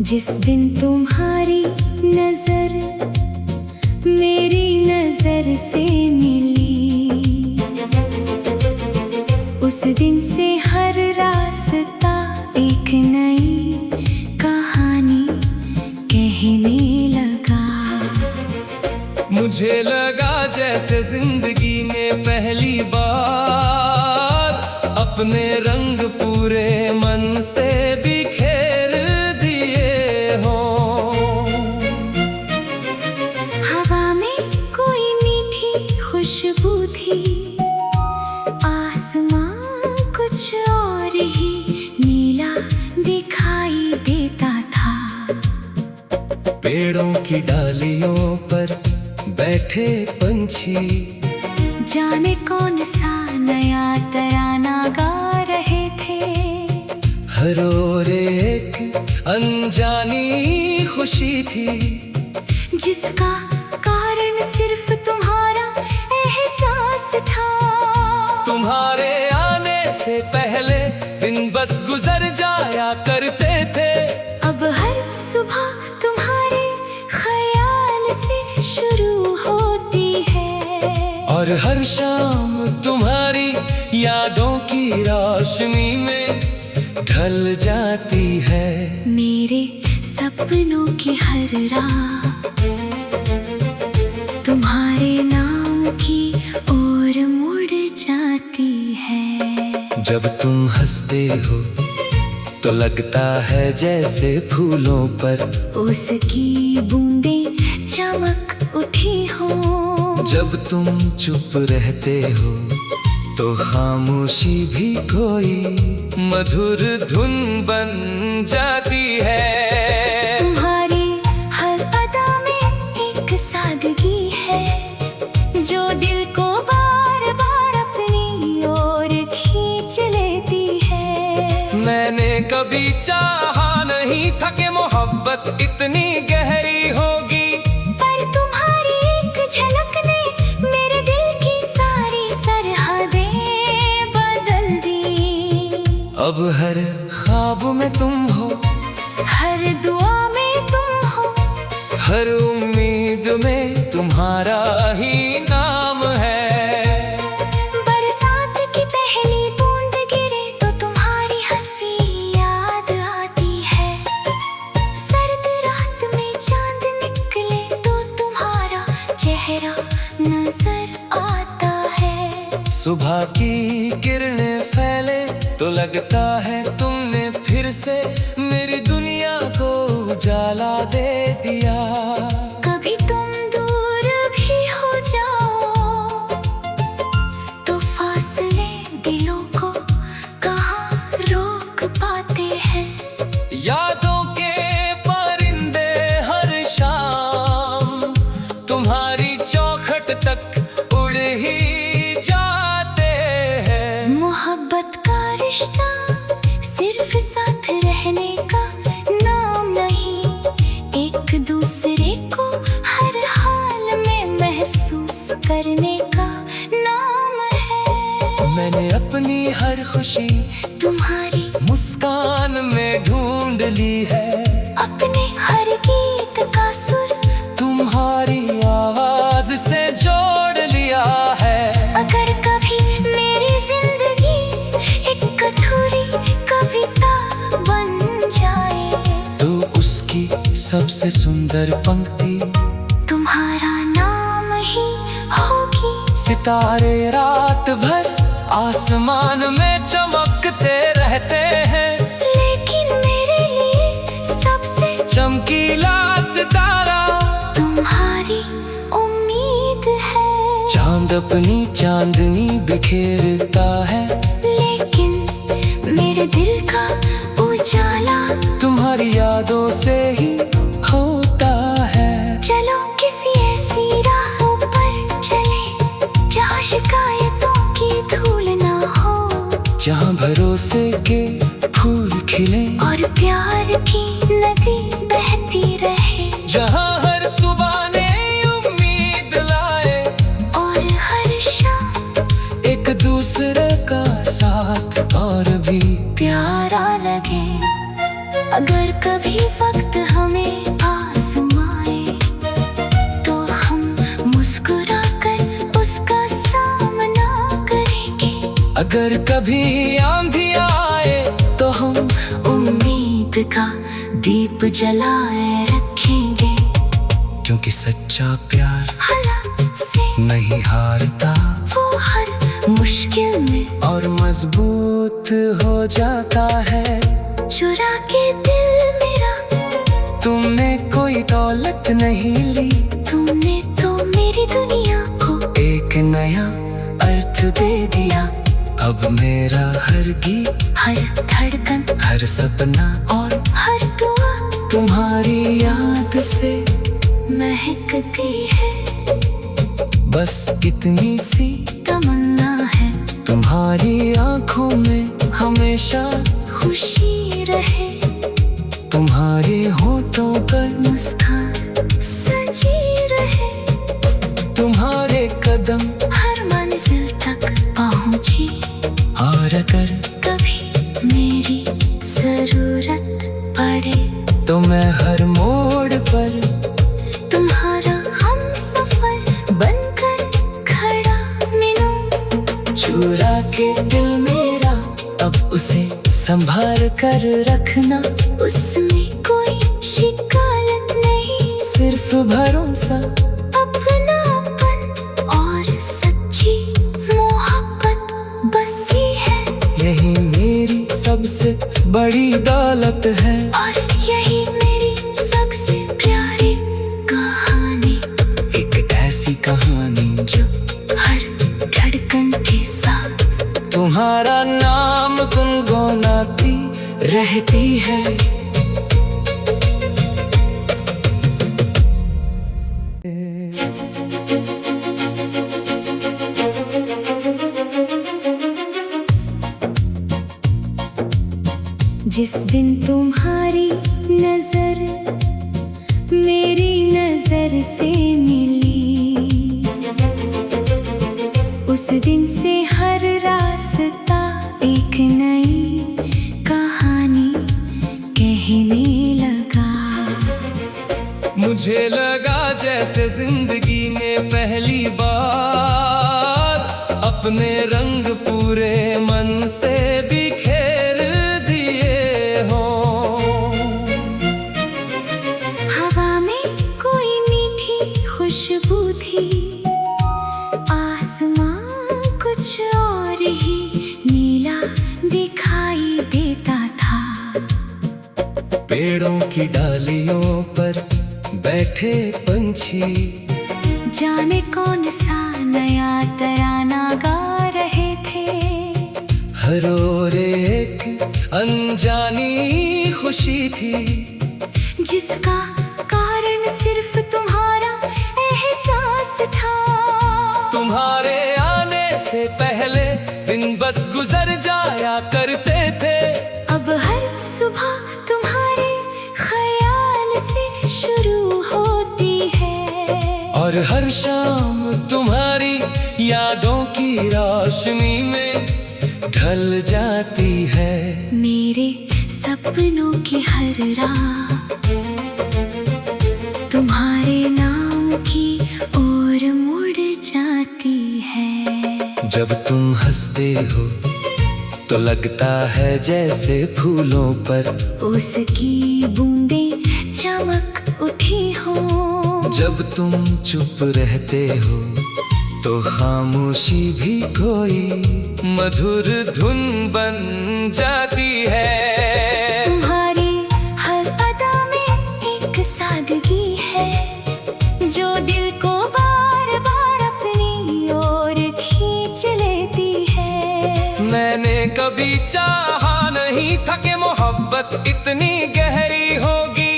जिस दिन तुम्हारी नजर मेरी नजर से मिली, उस दिन से हर रास्ता एक नई कहानी कहने लगा। मुझे लगा जैसे जिंदगी में पहली बार अपने रंग पूरे मन से बिखेर दिए हों। हवा में कोई मीठी खुशबू थी, आसमां कुछ और ही नीला दिखाई देता था। पेड़ों की डालियों पर बैठे पंछी जाने कौन सा नया तराना गा रहे थे। हर ओर एक अनजानी खुशी थी, जिसका कारण सिर्फ तुम्हारा एहसास था। तुम्हारे आने से पहले दिन बस गुजर जाया करते थे। अब हर सुबह तुम्हारे ख्याल से शुरू होती है, और हर शाम तुम्हारी यादों की रोशनी में ढल जाती है। मेरे सपनों की हर राह तुम्हारे नाम की ओर मुड़ जाती है। जब तुम हंसते हो तो लगता है जैसे फूलों पर उसकी बूंदें चमक उठी हो। जब तुम चुप रहते हो तो खामोशी भी कोई मधुर धुन बन जाती है। तुम्हारी हर अदा में एक सादगी है, जो दिल को बार बार अपनी ओर खींच लेती है। मैंने कभी चाहा नहीं था कि मोहब्बत इतनी गहरी होगी, पर तुम्हारी एक झलक ने मेरे दिल की सारी सरहदें बदल दी। अब हर ख्वाब में तुम हो, हर दुआ में तुम हो, हर उम्मीद में तुम्हारा ही नाम है। बरसात की पहली बूंद गिरे तो तुम्हारी हंसी याद आती है। सर्द रात में चांद निकले तो तुम्हारा चेहरा नजर आता है। सुबह की किरणें फैले तो लगता है तुमने फिर से मेरी दुनिया को उजाला दे दिया। कभी तुम दूर भी हो जाओ तो फासले दिलों को कहाँ रोक पाते हैं। यादों के परिंदे हर शाम तुम्हारी चौखट तक उड़ ही जाते हैं। मोहब्बत का रिश्ता सिर्फ साथ रहने का नाम नहीं, एक दूसरे को हर हाल में महसूस करने का नाम है। मैंने अपनी हर खुशी तुम्हारी मुस्कान में ढूंढ ली है, अपने हर गीत का सुर तुम्हारी आवाज से जोड़ लिया है। अगर कभी मेरी जिंदगी एक अधूरी कविता बन जाए तो उसकी सबसे सुंदर पंक्ति तुम्हारा नाम ही होगी। सितारे रात भर आसमान में चमकते रहते हैं, लेकिन मेरे लिए सबसे चमकीला सितारा तुम्हारी उम्मीद है। चांद अपनी चांदनी बिखेरता है, लेकिन मेरे दिल का उजाला तुम्हारी यादों से ही होता है। चलो किसी ऐसी राह पर चले जहाँ शिकायतों की धूल ना हो, जहाँ भरोसे के फूल खिले और प्यार की नदी बहती रहे। जहाँ हर सुबह ने उम्मीद लाए और हर अगर कभी वक्त हमें आजमाए तो हम मुस्कुरा कर उसका सामना करेंगे। अगर कभी आंधी आए तो हम उम्मीद का दीप जलाए रखेंगे, क्योंकि सच्चा प्यार हालात से नहीं हारता, वो हर मुश्किल में और मजबूत हो जाता है। चुरा के दिल मेरा तुमने कोई दौलत नहीं ली, तुमने तो मेरी दुनिया को एक नया अर्थ दे दिया। अब मेरा हर गीत, हर धड़कन, हर सपना और हर दुआ तुम्हारी याद से महकती है। बस इतनी सी तमन्ना है तुम्हारी आंखों में हमेशा खुशी रहे, तुम्हारे होठों पर मुस्कान सजी रहे, तुम्हारे कदम हर मंजिल तक पहुँचे। और अगर कभी मेरी जरूरत पड़े तो मैं हर मोड़ पर तुम्हारा हमसफर बनकर खड़ा मिलूं। चुरा के दिल मेरा अब उसे संभाल कर रखना, उसमें कोई शिकायत नहीं, सिर्फ भरोसा, अपनापन और सच्ची मोहब्बत बसी है। यही मेरी सबसे बड़ी दौलत है, और यही मेरी सबसे प्यारी कहानी, एक ऐसी कहानी जो हर धड़कन के साथ तुम्हारा नाम गुनगुनाती रहती है। जिस दिन तुम्हारी नजर मेरी नजर से मिली, उस दिन से हर रास्ता एक नई कहानी कहने लगा। मुझे लगा जैसे जिंदगी ने पहली बार अपने रंग पूरे मन से बिखेर दिए हों। हवा में कोई मीठी खुशबू थी, आसमां कुछ और ही नीला दिखाई देता था। पेड़ों की डालियों पर बैठे पंछी जाने कौन सा नया तराना गा रहे थे। हर ओर एक अनजानी खुशी थी, जिसका कारण सिर्फ तुम्हारा एहसास था। तुम्हारे आने से पहले दिन बस गुजर जाया करते थे। अब हर सुबह तुम्हारे ख्याल से शुरू होती है, और हर शाम तुम्हारी यादों की रोशनी में ढल जाती है। मेरे सपनों की हर राह तुम्हारे नाम की ओर मुड़ जाती है। जब तुम हंसते हो तो लगता है जैसे फूलों पर उसकी बूंदें चमक उठी हो। जब तुम चुप रहते हो तो खामोशी भी कोई मधुर धुन बन जाती है। तुम्हारी हर अदा में एक सादगी है, जो दिल को बार बार अपनी ओर खींच लेती है। मैंने कभी चाहा नहीं था कि मोहब्बत इतनी गहरी होगी,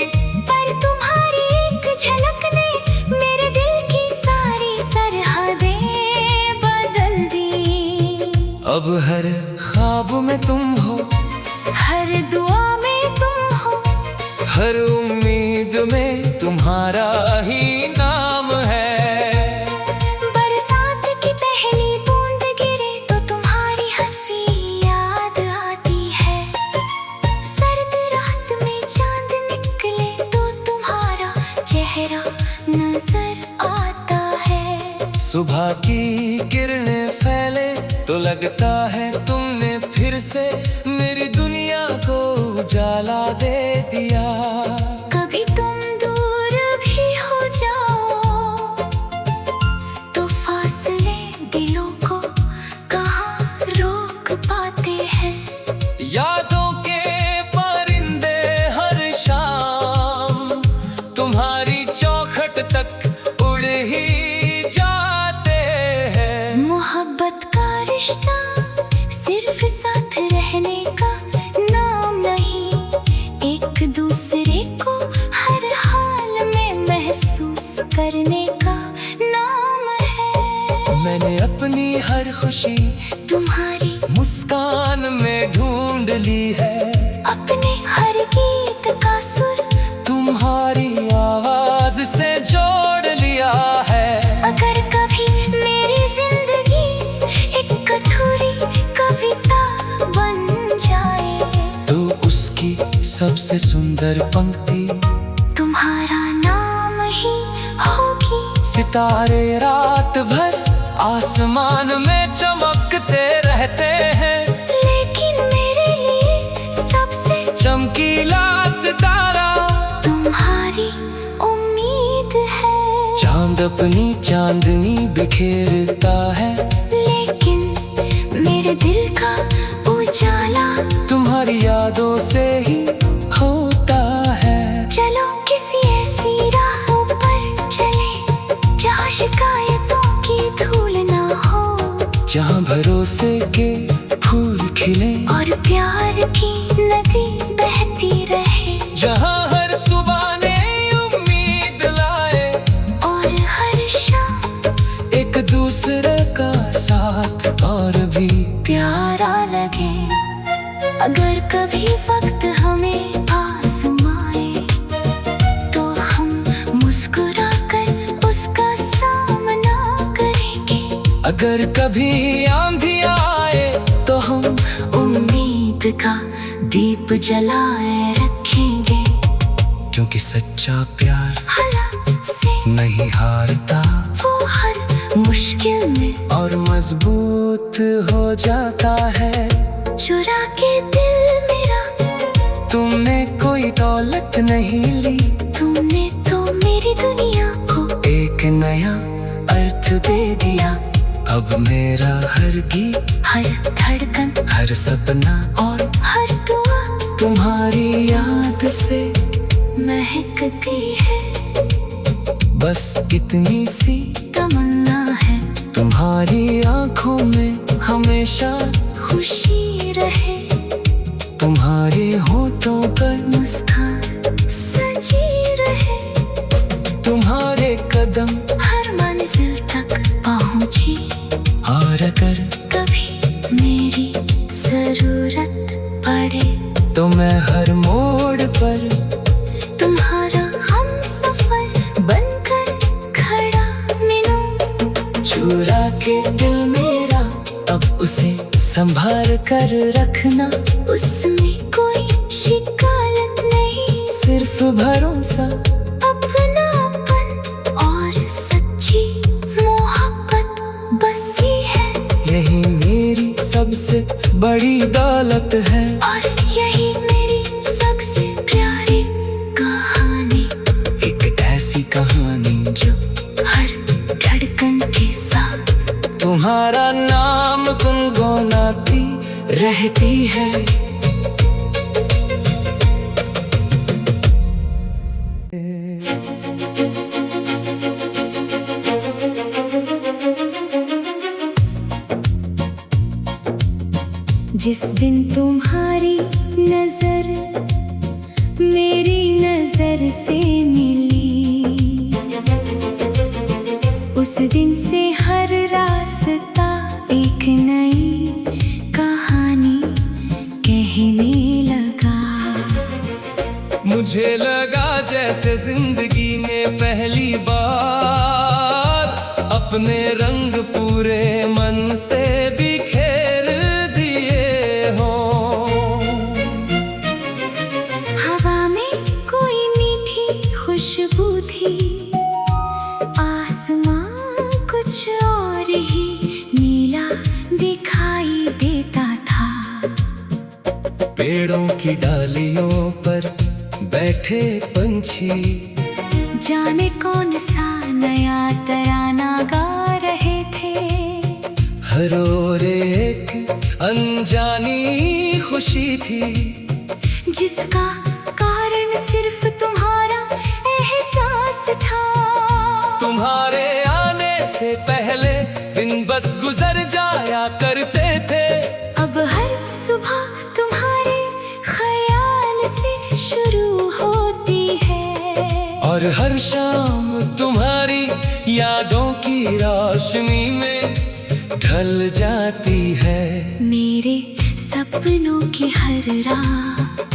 पर तुम्हारी एक झलक ने मेरे दिल की सारी सरहदें बदल दी। अब हर ख्वाब में तुम हो, हर दुआ में तुम हो, हर उम्मीद में तुम्हारा ही नाम है। बरसात की पहली बूंद गिरे तो तुम्हारी हंसी याद आती है। सर्द रात में सुबह की किरणें फैले तो लगता है तुमने फिर से मेरी दुनिया को उजाला दे दिया। कभी तुम दूर भी हो जाओ तो फासले दिलों को कहाँ रोक पाते हैं। यादों के परिंदे हर शाम तुम्हारी चौखट तक उड़ ही जाते हैं। मोहब्बत का रिश्ता सिर्फ साथ रहने का नाम नहीं, एक दूसरे को हर हाल में महसूस करने का नाम है। मैंने अपनी हर खुशी तुम्हारी मुस्कान में ढूंढ ली है, अपने हर गीत का सुर तुम्हारी आवाज से जोड़ लिया है। अगर कभी मेरी जिंदगी एक अधूरी कविता बन जाए तो उसकी सबसे सुंदर पंक्ति तुम्हारा नाम ही होगी। सितारे रात भर आसमान में चमकते रहते हैं, लेकिन मेरे लिए सबसे चमकीला सितारा तुम्हारी उम्मीद है। चांद अपनी चांदनी बिखेरता है, लेकिन मेरे दिल का उजाला तुम्हारी यादों से ही होता है। चलो किसी ऐसी राहों पर चले जहाँ शिकायतों की धूल ना हो, जहाँ भरोसे के फूल खिले और प्यार की नदी बहती रहे, जहाँ हर सुबह नई उम्मीद लाए और हर शाम एक दूसरे का साथ और भी प्यारा लगे। अगर कभी वक्त हमें आजमाए तो हम मुस्कुरा कर उसका सामना करेंगे। अगर कभी आंधी आए तो हम उम्मीद का दीप जलाए रखेंगे, क्योंकि सच्चा प्यार हालात से नहीं हारता वो हर मुश्किल में और मजबूत हो जाता है। चुरा के दिल मेरा तुमने कोई दौलत नहीं ली, तुमने तो मेरी दुनिया को एक नया अर्थ दे दिया। अब मेरा हर गीत, हर धड़कन, हर सपना और हर दुआ तुम्हारी याद से महकती है। बस इतनी सी तमन्ना है तुम्हारी आंखों में हमेशा खुशी रहे, तुम्हारे होठों पर मुस्कान सजी रहे, तुम्हारे कदम हर मंजिल तक पहुंची। और अगर कभी मेरी जरूरत पड़े तो मैं हर मोड़ पर तुम्हारा हमसफर बनकर खड़ा मिलूं। चुरा के दिल मेरा अब उसे संभाल कर रखना, उसमें कोई शिकायत नहीं, सिर्फ भरोसा अपनापन और सच्ची मोहब्बत बसी है। यही मेरी सबसे बड़ी दौलत है, और यही मेरी सबसे प्यारी कहानी, एक ऐसी कहानी जो हर धड़कन के साथ तुम्हारा नाम गुनगुनाती रहती है। जिस दिन तुम्हारी नजर मेरी नजर से मिली, उस दिन से हर रास्ता एक नई कहानी कहने लगा। मुझे लगा जैसे जिंदगी में पहली बार अपने रंग पूरे मन से बिखेर दिए हों। हवा में कोई मीठी खुशबू थी, आसमां कुछ और पेड़ों की डालियों पर बैठे पंछी, जाने कौन सा नया तराना गा रहे थे। हर ओर एक अनजानी खुशी थी, जिसका कारण सिर्फ तुम्हारा एहसास था। तुम्हारे आने से पहले दिन बस गुजर जाया करते थे। अब हर सुबह तुम्हारे ख्याल से शुरू होती है, और हर शाम तुम्हारी यादों की रोशनी में ढल जाती है। मेरे सपनों की हर रात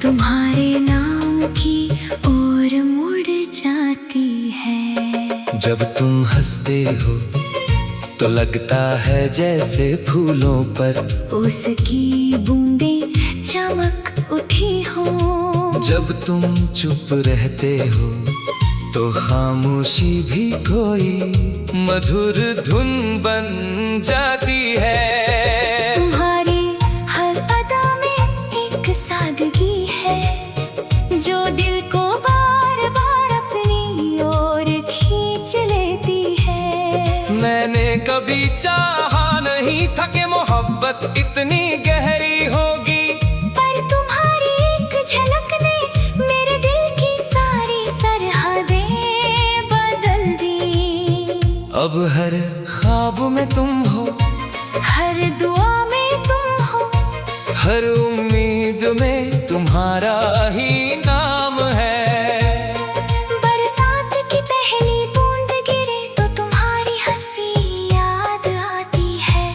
तुम्हारे नाम की ओर मुड़ जाती है। जब तुम हंसते हो तो लगता है जैसे फूलों पर उसकी बूंदें चमक उठी हो। जब तुम चुप रहते हो तो खामोशी भी कोई मधुर धुन बन जाती है। तुम्हारी हर अदा में एक सादगी है, जो दिल को बार बार अपनी ओर खींच लेती है। मैंने कभी चाहा नहीं था कि मोहब्बत इतनी गहरी होगी, पर तुम्हारी एक झलक ने मेरे दिल की सारी सरहदें बदल दी। अब हर ख्वाब में तुम हो, हर दुआ में तुम हो, हर उम्मीद में तुम्हारा ही नाम है। बरसात की पहली बूंद गिरे तो तुम्हारी हंसी याद आती है।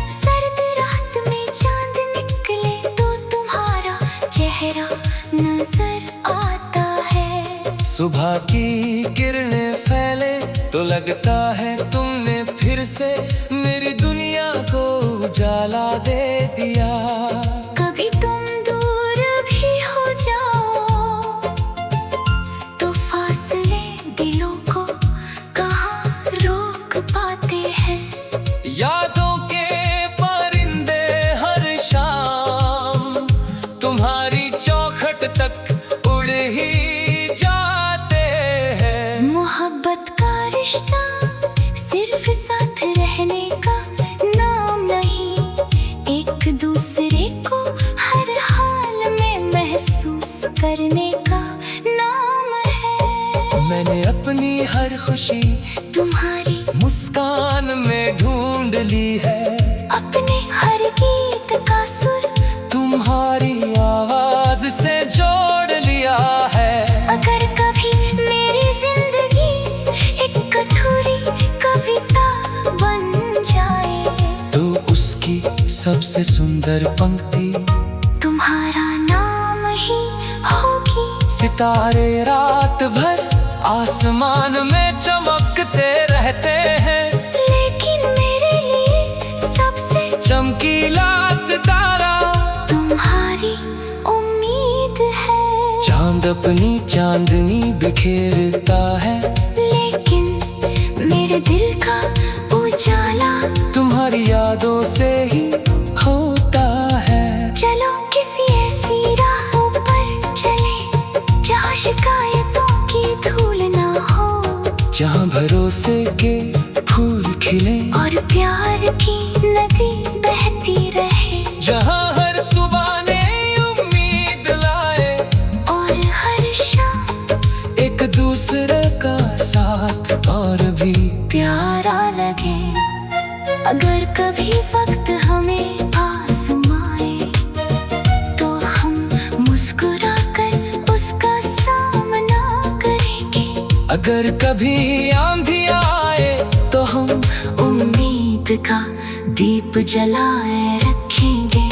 सर्द रात में चांद निकले तो तुम्हारा चेहरा नजर आता है। सुबह की किरणें फैले तो लगता है तुमने फिर से मेरी दुनिया को उजाला दे दिया। कभी तुम दूर भी हो जाओ तो फासले दिलों को कहाँ रोक पाते हैं। यादों के परिंदे हर शाम तुम्हारी चौखट तक उड़ ही जाते हैं। मोहब्बत का रिश्ता सिर्फ साथ रहने का नाम नहीं, एक दूसरे को हर हाल में महसूस करने का नाम है। मैंने अपनी हर खुशी तुम्हारी मुस्कान में ढूंढ ली है, अपने हर गीत का सुर तुम्हारी आवाज से जोड़ लिया है। अगर कभी मेरी जिंदगी एक अधूरी कविता बन जाए तो उसकी सबसे सुंदर पंक्ति तुम्हारा नाम ही होगी। सितारे रात भर आसमान में चमकते रहते हैं, लेकिन मेरे लिए सबसे चमकीला सितारा तुम्हारी उम्मीद है। चांद अपनी चांदनी बिखेरता है, लेकिन मेरे दिल का उजाला तुम्हारी यादों से ही होता है। चलो किसी ऐसी राहों पर चले जहाँ शिकायतों की धूल ना हो, जहाँ भरोसे के फूल खिले और प्यार की नदी बहती रहे, जहाँ हर सुबह ने उम्मीद लाए और हर शाम एक दूसरे का साथ और भी प्यारा लगे। अगर कभी वक्त हमें आजमाए तो हम मुस्कुरा कर उसका सामना करेंगे। अगर कभी आंधी आए तो हम उम्मीद का दीप जलाए रखेंगे,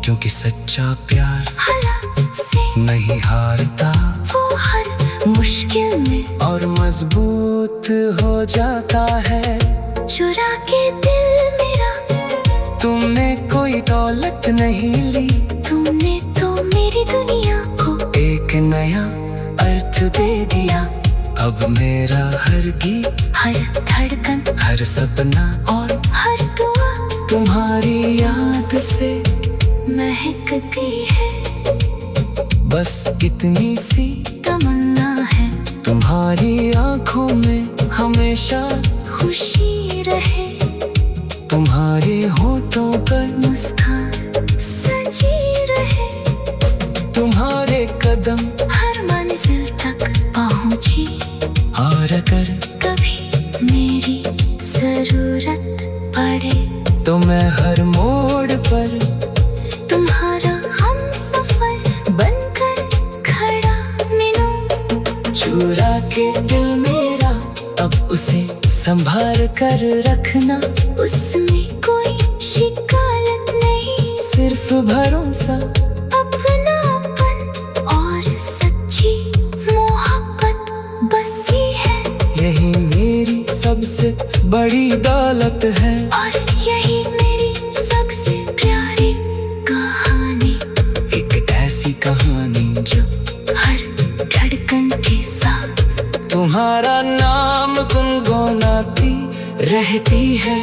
क्योंकि सच्चा प्यार हालात से नहीं हारता वो हर मुश्किल में और मजबूत हो जाता है। चुरा के दिल मेरा तुमने कोई दौलत नहीं ली, तुमने तो मेरी दुनिया को एक नया अर्थ दे दिया। अब मेरा हर गीत, हर धड़कन, हर सपना और हर दुआ तुम्हारी याद से महकती है। बस इतनी सी तमन्ना है तुम्हारी आंखों में हमेशा खुशी रहे, तुम्हारे होठों पर मुस्कान सजी रहे, तुम्हारे कदम हर मंजिल तक पहुँचे। और अगर कभी मेरी जरूरत पड़े तो मैं हर मोड़ पर तुम्हारा हमसफर बनकर खड़ा मिलूं। चुरा के दिल मेरा अब उसे संभाल कर रखना, उसमें कोई शिकायत नहीं, सिर्फ भरोसा अपनापन और सच्ची मोहब्बत बसी है। यही मेरी सबसे बड़ी दौलत है, और यही मेरी सबसे प्यारी कहानी, एक ऐसी कहानी जो हर धड़कन के साथ तुम्हारा नाम गुनगुनाती रहती है।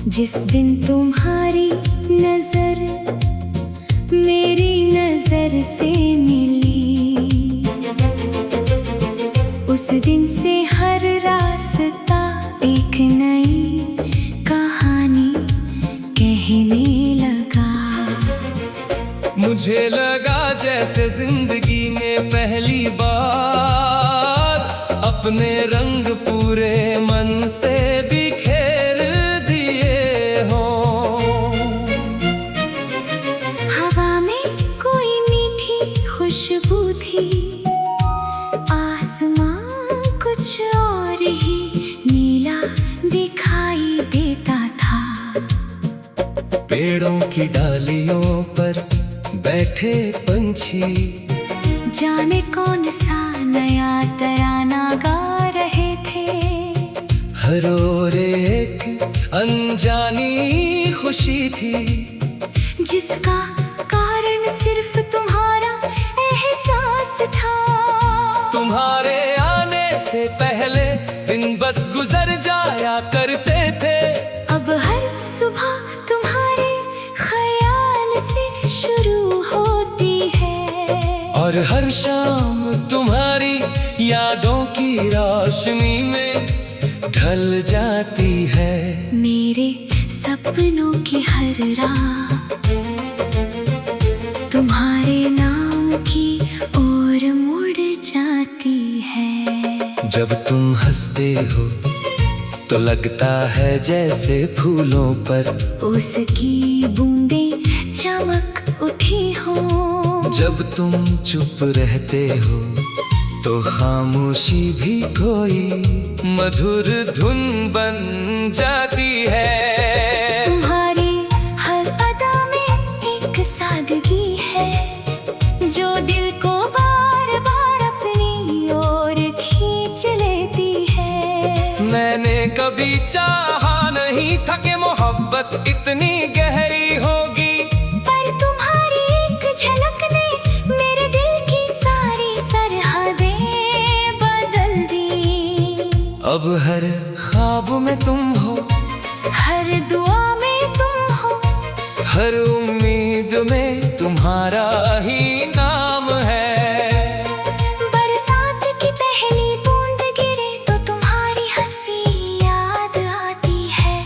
जिस दिन तुम्हारी नजर मेरी नजर से मिली, उस दिन से हर रास्ता एक नई कहानी कहने लगा। मुझे लगा जैसे जिंदगी में पहली बार अपने रंग पूरे मन से बिखेर दिए हों। हवा में कोई मीठी खुशबू थी, आसमां कुछ और ही नीला दिखाई देता था। पेड़ों की डालियों पर बैठे पंछी जाने कौन सा नया तराना गा रहे थे। हर ओर एक अनजानी खुशी थी, जिसका कारण सिर्फ तुम्हारा एहसास था। तुम्हारे आने से पहले दिन बस गुजर जाया करते थे। अब हर सुबह तुम्हारे ख्याल से शुरू होती है, और हर शाम तुम्हारी यादों की रोशनी में ढल जाती है। मेरे सपनों की हर राह तुम्हारे नाम की ओर मुड़ जाती है। जब तुम हंसते हो तो लगता है जैसे फूलों पर उसकी बूंदें चमक उठी हो। जब तुम चुप रहते हो तो खामोशी भी कोई मधुर धुन बन जाती है। तुम्हारी हर अदा में एक सादगी है, जो दिल को बार बार अपनी ओर खींच लेती है। मैंने कभी चाहा नहीं था कि मोहब्बत इतनी गहरी होगी, पर तुम्हारी एक झलक ने मेरे दिल की सारी सरहदें बदल दी। अब हर ख्वाब में तुम हो, हर दुआ में तुम हो, हर उम्मीद में तुम्हारा ही नाम है। बरसात की पहली बूंद गिरे तो तुम्हारी हंसी याद आती है।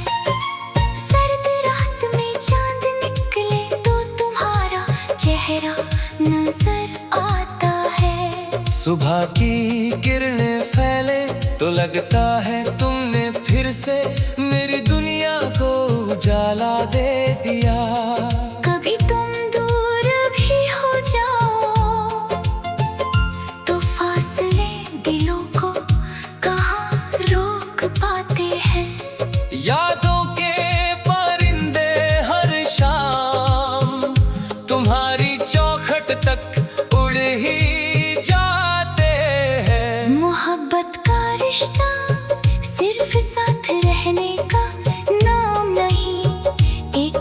सर्द रात में चांद निकले तो तुम्हारा चेहरा नजर आता है। सुबह की किरणें फैले तो लगता है तुमने फिर से मेरी दुनिया को उजाला दे दिया। कभी तुम दूर भी हो जाओ तो फासले दिलों को कहाँ रोक पाते हैं। यादों के परिंदे हर शाम तुम्हारी चौखट तक उड़ ही जाते हैं। मोहब्बत का रिश्ता सिर्फ साथ रहने का नाम नहीं, एक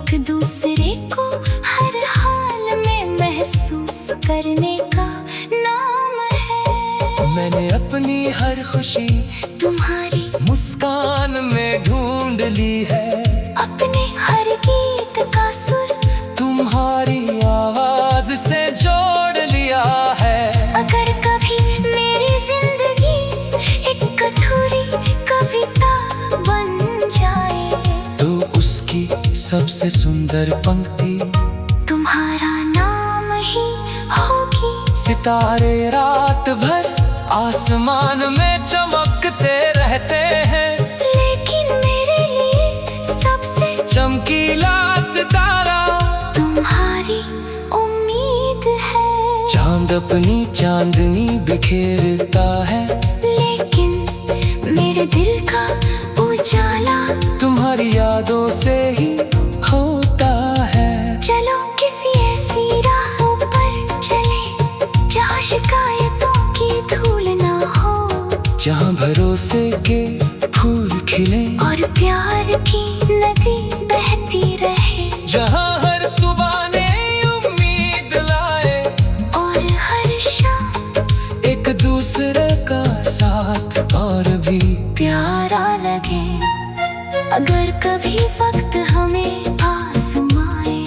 सबसे सुंदर पंक्ति तुम्हारा नाम ही होगी। सितारे रात भर आसमान में चमकते रहते हैं, लेकिन मेरे लिए सबसे चमकीला सितारा तुम्हारी उम्मीद है। चांद अपनी चांदनी बिखेरता है, लेकिन मेरे दिल का उजाला तुम्हारी यादों से ही होता है। चलो किसी ऐसी राहों पर चले जहाँ शिकायतों की धूल ना हो, जहाँ भरोसे के फूल खिले और प्यार की नदी बहती रहे, जहाँ हर सुबह ने उम्मीद लाए और हर शाम एक दूसरे का साथ और भी प्यारा लगे। अगर कभी वक्त हमें आजमाए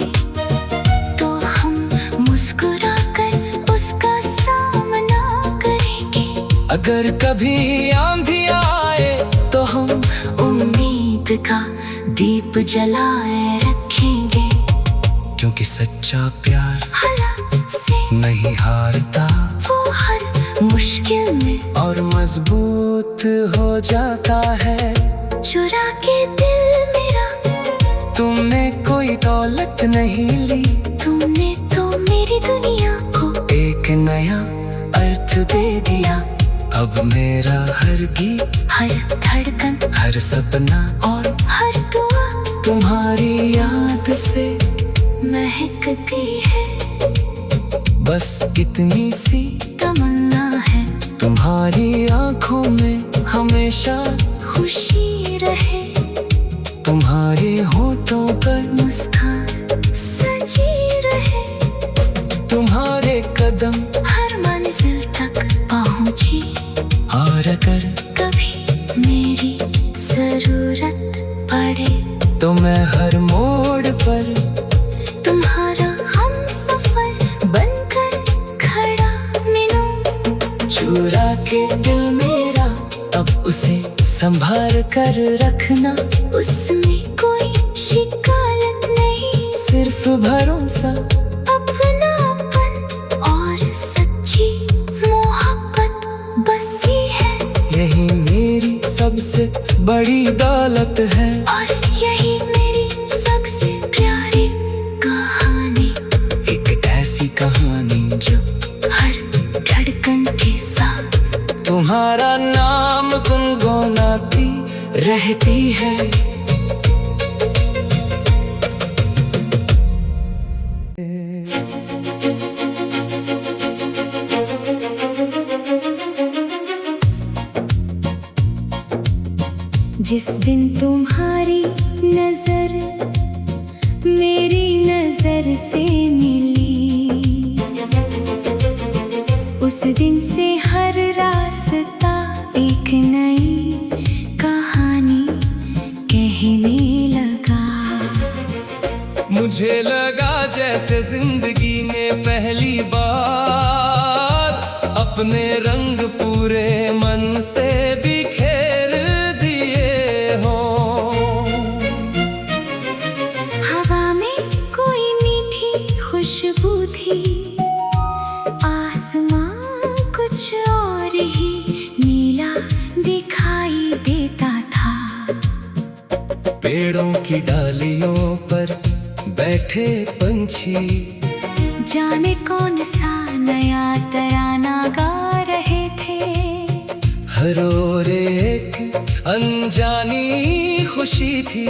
तो हम मुस्कुरा कर उसका सामना करेंगे। अगर कभी आंधी आए तो हम उम्मीद का दीप जलाए रखेंगे, क्योंकि सच्चा प्यार हालात से नहीं हारता वो हर मुश्किल में और मजबूत हो जाता है। चुरा के दिल मेरा तुमने कोई दौलत नहीं ली, तुमने तो मेरी दुनिया को एक नया अर्थ दे दिया। अब मेरा हर गीत, हर धड़कन, हर सपना और हर दुआ तुम्हारी याद से महक गई है। बस इतनी सी तमन्ना है तुम्हारी आंखों में हमेशा खुशी रहे, तुम्हारे होठों पर मुस्कान सजी रहे, तुम्हारे कदम हर मंजिल तक पहुँची। और अगर कभी मेरी जरूरत पड़े तो मैं हर मोड़ पर तुम्हारा हमसफर बनकर खड़ा मिलूं। चुरा के दिल मेरा अब उसे संभाल कर रखना, उसमें कोई शिकायत नहीं, सिर्फ भरोसा अपनापन और सच्ची मोहब्बत बसी है। यही मेरी सबसे बड़ी दौलत है, और यही मेरी सबसे प्यारी कहानी, एक ऐसी कहानी जो हर धड़कन के साथ तुम्हारा नाम गुनगुनाती रहती है। जिस दिन तुम्हारी नजर मेरी नजर से मिली, उस दिन से हर रास्ता एक नई कहानी कहने लगा। मुझे लगा जैसे जिंदगी ने पहली बार अपने रंग पूरे मन से बिखेर दिए हो। हवा में कोई मीठी खुशबू थी, आसमां कुछ और ही नीला दिखाई देता था। पेड़ों की डालियों पर बैठे पंछी जाने कौन सा नया तराना गा रहे थे। हर ओर एक अनजानी खुशी थी।